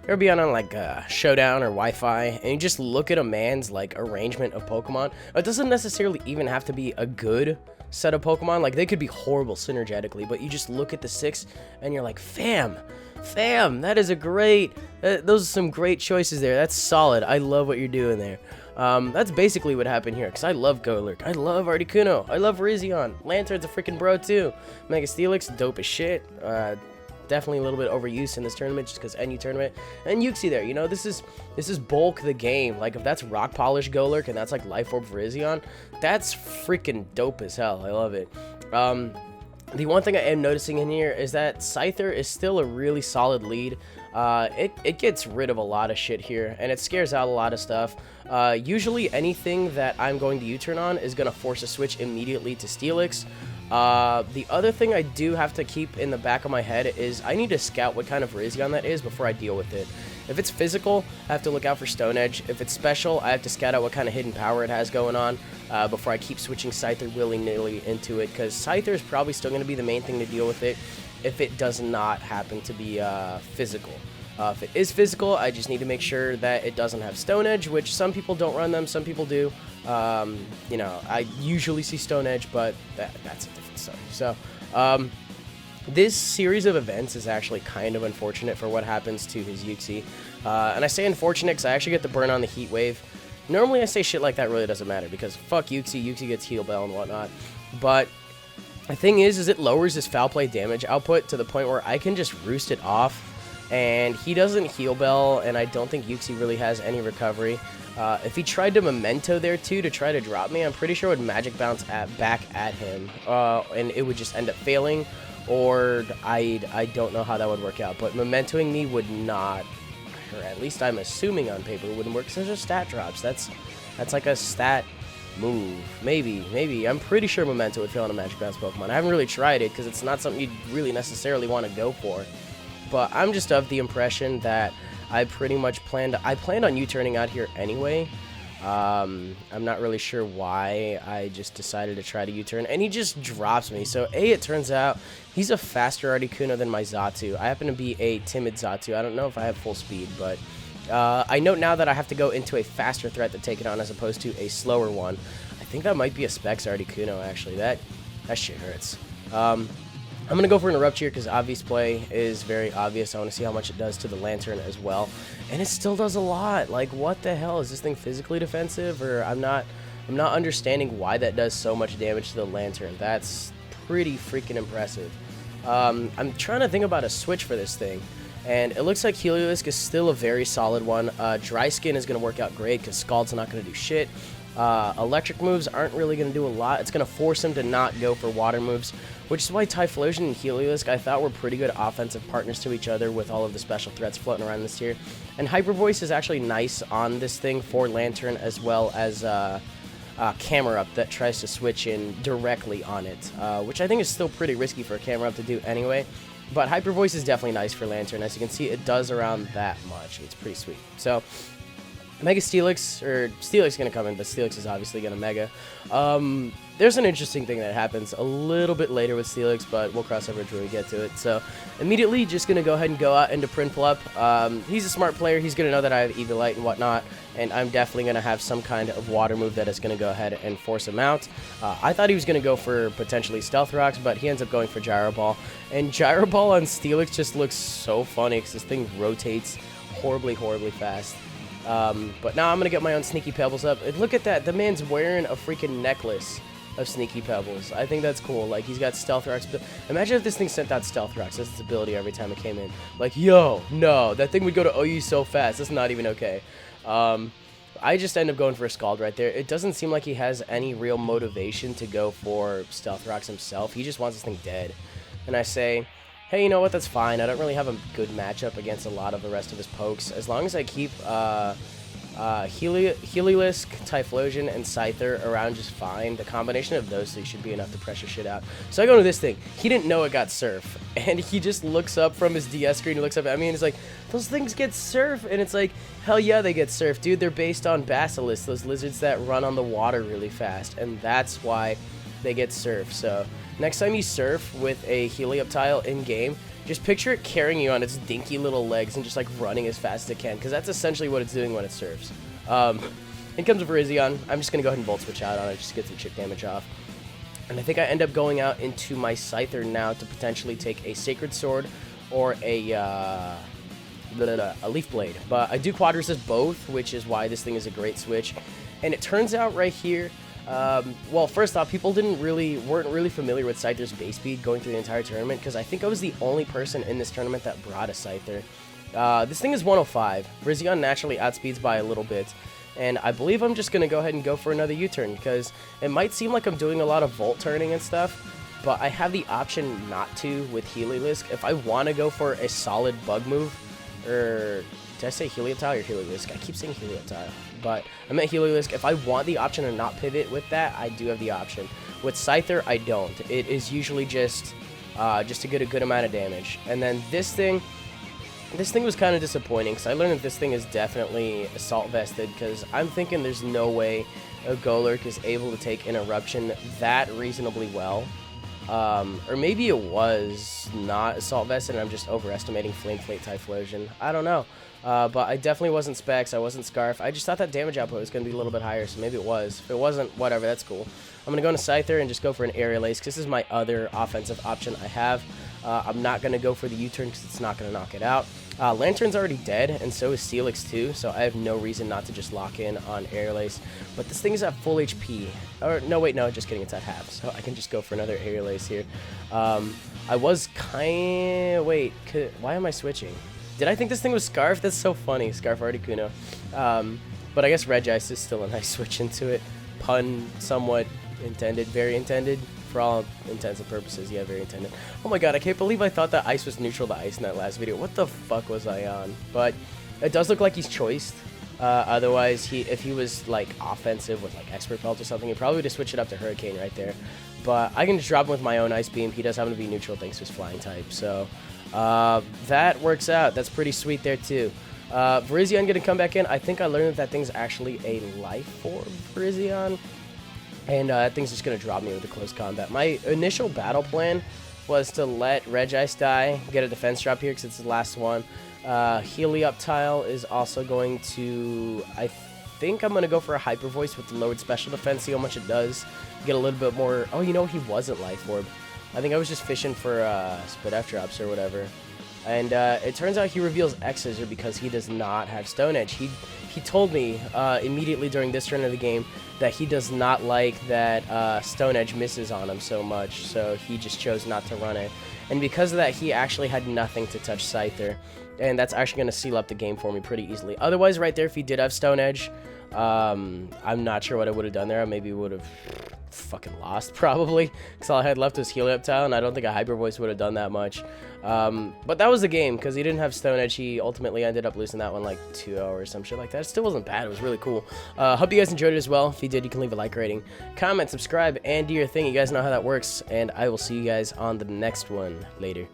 ever be on like Showdown or Wi-Fi, and you just look at a man's like arrangement of Pokemon? It doesn't necessarily even have to be a good set of Pokemon. Like they could be horrible synergetically, but you just look at the 6 and you're like, fam, that is a great. Those are some great choices there. That's solid. I love what you're doing there. That's basically what happened here, because I love Golurk, I love Articuno, I love Virizion, Lantern's a freaking bro too, Mega Steelix, dope as shit, definitely a little bit overused in this tournament just because NU Tournament, and Uxie there, you know, this is bulk the game. Like if that's Rock Polish Golurk and that's like Life Orb Virizion, that's freaking dope as hell, I love it. The one thing I am noticing in here is that Scyther is still a really solid lead. It gets rid of a lot of shit here, and it scares out a lot of stuff. Usually anything that I'm going to U-turn on is going to force a switch immediately to Steelix. The other thing I do have to keep in the back of my head is I need to scout what kind of Virizion that is before I deal with it. If it's physical, I have to look out for Stone Edge. If it's special, I have to scout out what kind of hidden power it has going on before I keep switching Scyther willy-nilly into it, because Scyther is probably still going to be the main thing to deal with it if it does not happen to be physical. If it is physical, I just need to make sure that it doesn't have Stone Edge, which some people don't run them, some people do. You know, I usually see Stone Edge, but that's a different story. So, this series of events is actually kind of unfortunate for what happens to his Uxie. And I say unfortunate because I actually get the burn on the Heat Wave. Normally I say shit like that really doesn't matter because fuck Uxie, Uxie gets Heal Bell and whatnot. But the thing is it lowers his Foul Play damage output to the point where I can just roost it off. And he doesn't Heal Bell, and I don't think Uxie really has any recovery. If he tried to Memento there too to try to drop me, I'm pretty sure it would Magic Bounce back at him. And it would just end up failing. Or I don't know how that would work out, but Mementoing me would not, or at least I'm assuming on paper it wouldn't work because there's stat drops. That's like a stat move. Maybe. I'm pretty sure Memento would fail on a Magic Bounce Pokemon. I haven't really tried it because it's not something you'd really necessarily want to go for. But I'm just of the impression that I pretty much planned on U-turning out here anyway. I'm not really sure why I just decided to try to U-turn, and he just drops me. So it turns out he's a faster Articuno than my Xatu. I happen to be a timid Xatu. I don't know if I have full speed, but I note now that I have to go into a faster threat to take it on as opposed to a slower one. I think that might be a Specs Articuno, actually. That shit hurts. I'm going to go for an Erupt here because obvious play is very obvious. I want to see how much it does to the Lantern as well. And it still does a lot. Like, what the hell? Is this thing physically defensive? Or I'm not understanding why that does so much damage to the Lantern. That's pretty freaking impressive. I'm trying to think about a switch for this thing. And it looks like Heliolisk is still a very solid one. Dry Skin is going to work out great because Scald's not going to do shit. Electric moves aren't really going to do a lot. It's going to force him to not go for water moves, which is why Typhlosion and Heliolisk I thought were pretty good offensive partners to each other with all of the special threats floating around this tier. And Hyper Voice is actually nice on this thing for Lantern, as well as Camera Up that tries to switch in directly on it, which I think is still pretty risky for a Camera Up to do anyway. But Hyper Voice is definitely nice for Lantern. As you can see, it does around that much. It's pretty sweet. So Mega Steelix, or Steelix is going to come in, but Steelix is obviously going to Mega. There's an interesting thing that happens a little bit later with Steelix, but we'll cross that bridge when we get to it. So immediately just going to go ahead and go out into Prinplup. He's a smart player. He's going to know that I have Eviolite and whatnot, and I'm definitely going to have some kind of water move that is going to go ahead and force him out. I thought he was going to go for potentially Stealth Rocks, but he ends up going for Gyro Ball. And Gyro Ball on Steelix just looks so funny because this thing rotates horribly fast. But now I'm going to get my own Sneaky Pebbles up. And look at that. The man's wearing a freaking necklace of Sneaky Pebbles. I think that's cool. Like, he's got Stealth Rocks. Imagine if this thing sent out Stealth Rocks. That's its ability every time it came in. Like, yo, no. That thing would go to OU so fast. That's not even okay. I just end up going for a Scald right there. It doesn't seem like he has any real motivation to go for Stealth Rocks himself. He just wants this thing dead. And I say, hey, you know what, that's fine. I don't really have a good matchup against a lot of the rest of his pokes. As long as I keep Heliolisk, Typhlosion, and Scyther around just fine, the combination of those three should be enough to pressure shit out. So I go into this thing. He didn't know it got Surf. And he just looks up from his DS screen. He looks up at me and he's like, those things get Surf? And it's like, hell yeah, they get Surf. Dude, they're based on Basilisk, those lizards that run on the water really fast. And that's why they get Surf. So next time you Surf with a Helioptile in-game, just picture it carrying you on its dinky little legs and just like running as fast as it can, because that's essentially what it's doing when it serves. In comes a Virizion. I'm just going to go ahead and Volt Switch out on it just to get some chip damage off. And I think I end up going out into my Scyther now to potentially take a Sacred Sword or a Leaf Blade. But I do Quad Resist both, which is why this thing is a great switch. And it turns out right here, well, first off, people weren't really familiar with Scyther's base speed going through the entire tournament, because I think I was the only person in this tournament that brought a Scyther. This thing is 105. Virizion naturally outspeeds by a little bit. And I believe I'm just going to go ahead and go for another U-turn, because it might seem like I'm doing a lot of Volt turning and stuff, but I have the option not to with Heliolisk. If I want to go for a solid bug move, or did I say Helioptile or Heliolisk? I keep saying Helioptile, but I meant Heliolisk. If I want the option to not pivot with that, I do have the option. With Scyther, I don't. It is usually just to get a good amount of damage. And then this thing was kind of disappointing, because I learned that this thing is definitely Assault Vested, because I'm thinking there's no way a Golurk is able to take an Eruption that reasonably well. Or maybe it was not Assault Vested and I'm just overestimating Flame Plate Typhlosion. I don't know. But I definitely wasn't Specs, I wasn't Scarf. I just thought that damage output was going to be a little bit higher, so maybe it was. If it wasn't, whatever, that's cool. I'm going to go into Scyther and just go for an Heliolisk, because this is my other offensive option I have. I'm not going to go for the U-turn because it's not going to knock it out. Lantern's already dead, and so is Steelix too, so I have no reason not to just lock in on Aerial-Ace. But this thing is at full HP. Or, no, wait, no, just kidding, it's at half, so I can just go for another Aerial-Ace here. I was wait, why am I switching? Did I think this thing was Scarf? That's so funny, Scarf Articuno. But I guess Regice is still a nice switch into it. Pun somewhat intended, very intended. For all intents and purposes, yeah, very intended. Oh my god, I can't believe I thought that Ice was neutral to Ice in that last video. What the fuck was I on? But it does look like he's choiced. Otherwise, if he was like offensive with like Expert Pelt or something, he'd probably just switch it up to Hurricane right there. But I can just drop him with my own Ice Beam. He does happen to be neutral thanks to his flying type. So that works out. That's pretty sweet there too. Virizion gonna come back in. I think I learned that thing's actually a Life Orb Virizion. And that thing's just going to drop me with a close combat. My initial battle plan was to let Regice die, get a defense drop here because it's the last one. Helioptile is also going to, I think I'm going to go for a Hyper Voice with the lowered special defense, see how much it does. Get a little bit more, oh, you know, he wasn't Life Orb. I think I was just fishing for Spit F drops or whatever. And it turns out he reveals X-Scissor because he does not have Stone Edge. He told me immediately during this turn of the game that he does not like that Stone Edge misses on him so much, so he just chose not to run it. And because of that, he actually had nothing to touch Scyther, and that's actually going to seal up the game for me pretty easily. Otherwise, right there, if he did have Stone Edge, I'm not sure what I would have done there. I maybe would have fucking lost, probably, because all I had left was Helioptile, and I don't think a Hyper Voice would have done that much. But that was the game, because he didn't have Stone Edge. He ultimately ended up losing that one like 2-0 or some shit like that. It still wasn't bad. It was really cool. Hope you guys enjoyed it as well. If you did, you can leave a like rating, comment, subscribe, and do your thing. You guys know how that works, and I will see you guys on the next one. Later.